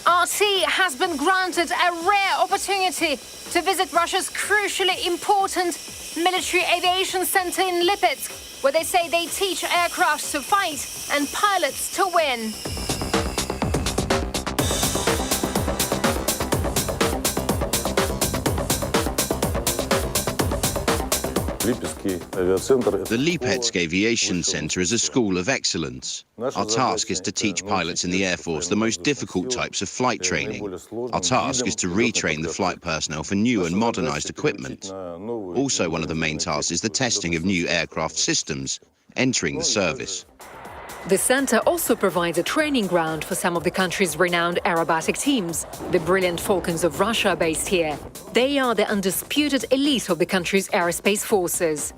RT has been granted a rare opportunity to visit Russia's crucially important military aviation center in Lipetsk, where they say they teach aircraft to fight and pilots to win. The Lipetsk Aviation Center is a school of excellence. Our task is to teach pilots in the Air Force the most difficult types of flight training. Our task is to retrain the flight personnel for new and modernized equipment. Also, one of the main tasks is the testing of new aircraft systems entering the service. The center also provides a training ground for some of the country's renowned aerobatic teams. The brilliant Falcons of Russia are based here. They are the undisputed elite of the country's aerospace forces.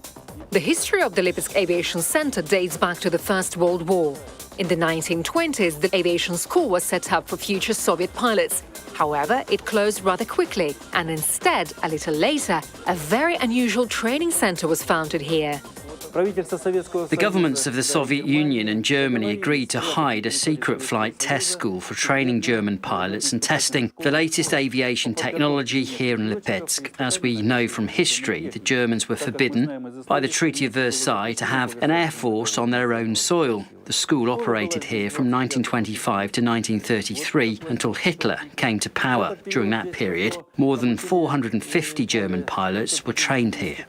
The history of the Lipetsk Aviation Center dates back to the First World War. In the 1920s, the aviation school was set up for future Soviet pilots. However, it closed rather quickly, and instead, a little later, a very unusual training center was founded here. The governments of the Soviet Union and Germany agreed to hide a secret flight test school for training German pilots and testing the latest aviation technology here in Lipetsk. As we know from history, the Germans were forbidden by the Treaty of Versailles to have an air force on their own soil. The school operated here from 1925 to 1933 until Hitler came to power. During that period, more than 450 German pilots were trained here.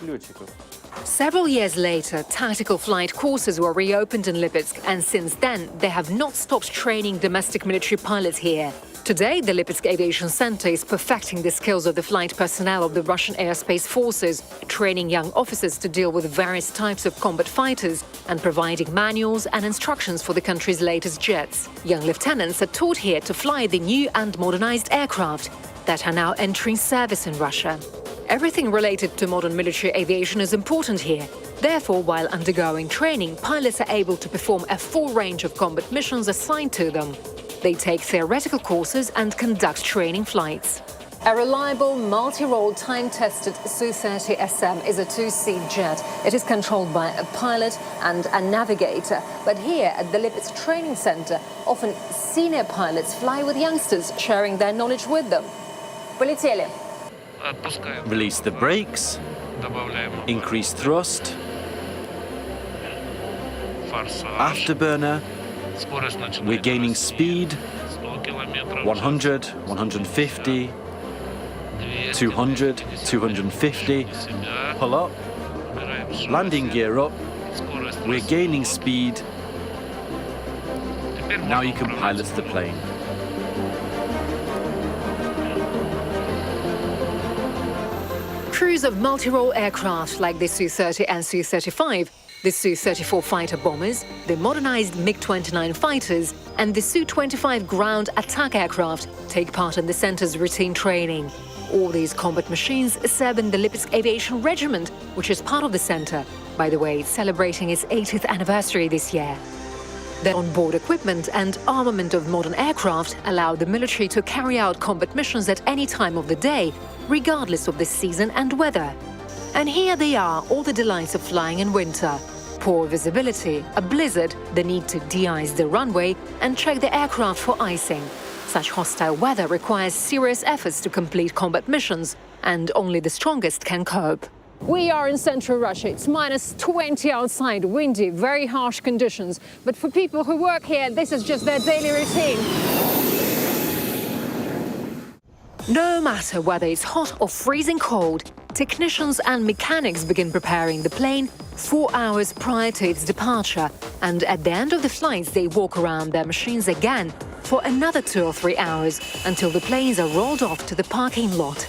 Several years later, tactical flight courses were reopened in Lipetsk, and since then, they have not stopped training domestic military pilots here. Today, the Lipetsk Aviation Center is perfecting the skills of the flight personnel of the Russian Aerospace Forces, training young officers to deal with various types of combat fighters and providing manuals and instructions for the country's latest jets. Young lieutenants are taught here to fly the new and modernized aircraft that are now entering service in Russia. Everything related to modern military aviation is important here. Therefore, while undergoing training, pilots are able to perform a full range of combat missions assigned to them. They take theoretical courses and conduct training flights. A reliable, multi-role, time-tested Su-30SM is a two-seat jet. It is controlled by a pilot and a navigator. But here at the Lipetsk Training Center, often senior pilots fly with youngsters, sharing their knowledge with them. Полетели. Release the brakes, increase thrust, afterburner, we're gaining speed, 100, 150, 200, 250, pull up, landing gear up, we're gaining speed, now you can pilot the plane. Crews of multi-role aircraft like the Su-30 and Su-35, the Su-34 fighter bombers, the modernized MiG-29 fighters, and the Su-25 ground attack aircraft take part in the center's routine training. All these combat machines serve in the Lipetsk Aviation Regiment, which is part of the center. By the way, it's celebrating its 80th anniversary this year. The onboard equipment and armament of modern aircraft allow the military to carry out combat missions at any time of the day, regardless of the season and weather. And here they are, all the delights of flying in winter. Poor visibility, a blizzard, the need to de-ice the runway and check the aircraft for icing. Such hostile weather requires serious efforts to complete combat missions, and only the strongest can cope. We are in central Russia. It's -20 outside, windy, very harsh conditions. But for people who work here, this is just their daily routine. No matter whether it's hot or freezing cold, technicians and mechanics begin preparing the plane 4 hours prior to its departure. And at the end of the flights, they walk around their machines again for another 2 or 3 hours until the planes are rolled off to the parking lot.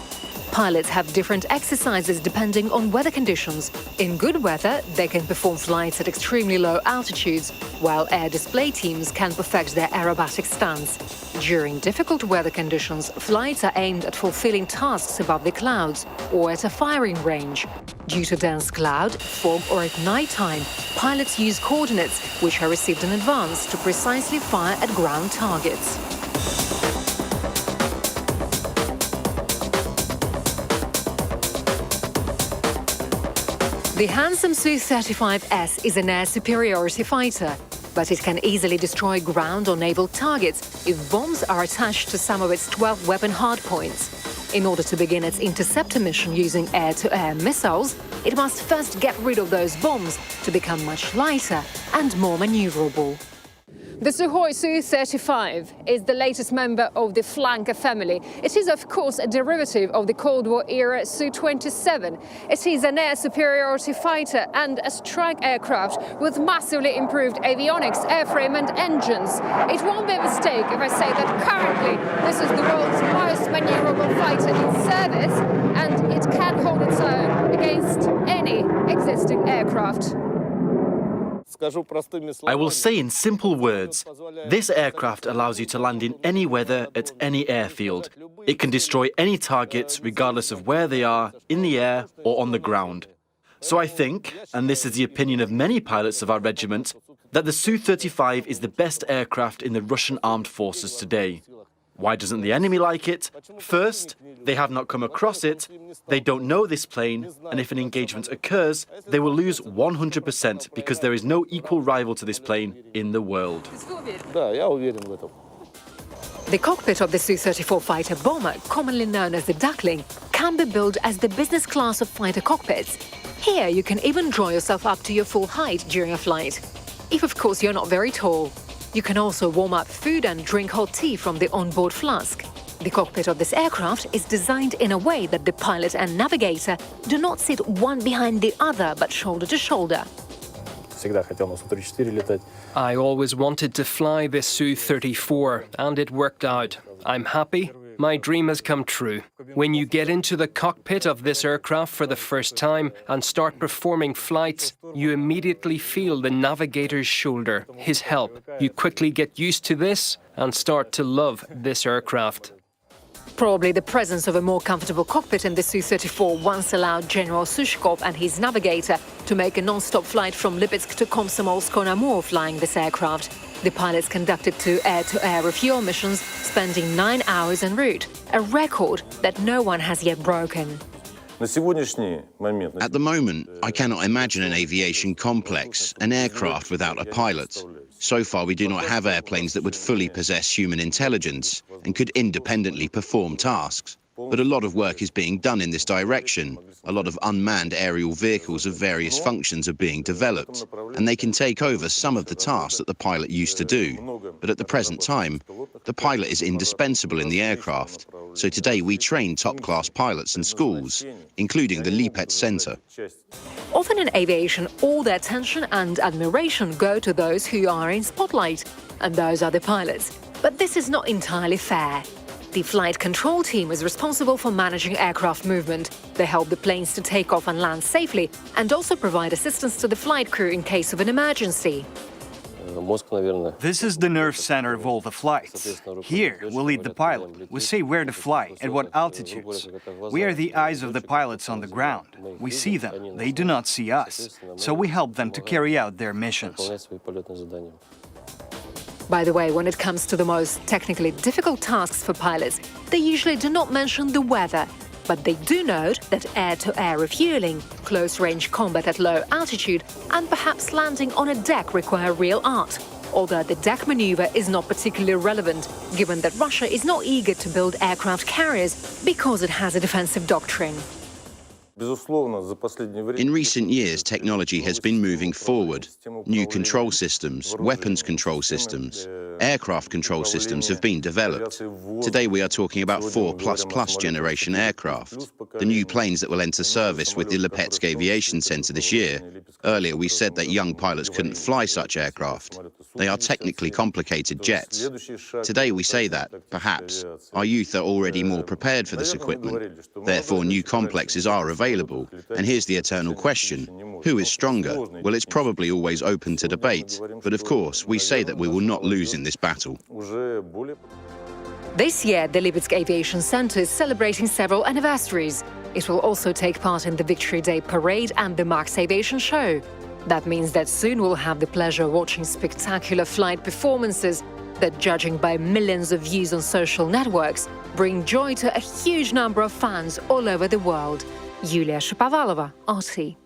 Pilots have different exercises depending on weather conditions. In good weather, they can perform flights at extremely low altitudes, while air display teams can perfect their aerobatic stunts. During difficult weather conditions, flights are aimed at fulfilling tasks above the clouds or at a firing range. Due to dense cloud, fog or at night time, pilots use coordinates which are received in advance to precisely fire at ground targets. The handsome Su-35S is an air superiority fighter. but it can easily destroy ground or naval targets if bombs are attached to some of its 12 weapon hardpoints. In order to begin its interceptor mission using air-to-air missiles, it must first get rid of those bombs to become much lighter and more maneuverable. The Sukhoi Su-35 is the latest member of the flanker family. It is, of course, a derivative of the Cold War-era Su-27. It is an air superiority fighter and a strike aircraft with massively improved avionics, airframe and engines. It won't be a mistake if I say that currently this is the world's most maneuverable fighter in service, and it can hold its own against any existing aircraft. I will say in simple words, this aircraft allows you to land in any weather at any airfield. It can destroy any targets regardless of where they are, in the air or on the ground. So I think, and this is the opinion of many pilots of our regiment, that the Su-35 is the best aircraft in the Russian armed forces today. Why doesn't the enemy like it? First, they have not come across it, they don't know this plane, and if an engagement occurs, they will lose 100% because there is no equal rival to this plane in the world. The cockpit of the Su-34 fighter bomber, commonly known as the Duckling, can be built as the business class of fighter cockpits. Here you can even draw yourself up to your full height during a flight, if of course you're not very tall. You can also warm up food and drink hot tea from the onboard flask. The cockpit of this aircraft is designed in a way that the pilot and navigator do not sit one behind the other, but shoulder to shoulder. I always wanted to fly this Su-34, and it worked out. I'm happy. My dream has come true. When you get into the cockpit of this aircraft for the first time and start performing flights, you immediately feel the navigator's shoulder, his help. You quickly get used to this and start to love this aircraft. Probably the presence of a more comfortable cockpit in the Su-34 once allowed General Sushkov and his navigator to make a non-stop flight from Lipetsk to Komsomolsk-on-Amur flying this aircraft. The pilots conducted two air-to-air refuel missions, spending 9 hours en route, a record that no one has yet broken. At the moment, I cannot imagine an aviation complex, an aircraft without a pilot. So far, we do not have airplanes that would fully possess human intelligence and could independently perform tasks. But a lot of work is being done in this direction. A lot of unmanned aerial vehicles of various functions are being developed, and they can take over some of the tasks that the pilot used to do. But at the present time, the pilot is indispensable in the aircraft. So today we train top-class pilots in schools, including the Lipetsk Center. Often in aviation, all the attention and admiration go to those who are in spotlight, and those are the pilots. But this is not entirely fair. The flight control team is responsible for managing aircraft movement. They help the planes to take off and land safely and also provide assistance to the flight crew in case of an emergency. This is the nerve center of all the flights. Here, we lead the pilot. We say where to fly, at what altitudes. We are the eyes of the pilots on the ground. We see them, they do not see us. So we help them to carry out their missions. By the way, when it comes to the most technically difficult tasks for pilots, they usually do not mention the weather. But they do note that air-to-air refueling, close-range combat at low altitude, and perhaps landing on a deck require real art. Although the deck maneuver is not particularly relevant, given that Russia is not eager to build aircraft carriers because it has a defensive doctrine. In recent years, technology has been moving forward. New control systems, weapons control systems, aircraft control systems have been developed. Today we are talking about 4++ generation aircraft, the new planes that will enter service with the Lipetsk Aviation Center this year. Earlier we said that young pilots couldn't fly such aircraft. They are technically complicated jets. Today we say that, perhaps, our youth are already more prepared for this equipment. Therefore new complexes are available. And here's the eternal question. Who is stronger? Well, it's probably always open to debate. But of course, we say that we will not lose in this battle. This year, the Lipetsk Aviation Center is celebrating several anniversaries. It will also take part in the Victory Day Parade and the Max Aviation Show. That means that soon we'll have the pleasure of watching spectacular flight performances that, judging by millions of views on social networks, bring joy to a huge number of fans all over the world. Yulia Shapovalova, RT.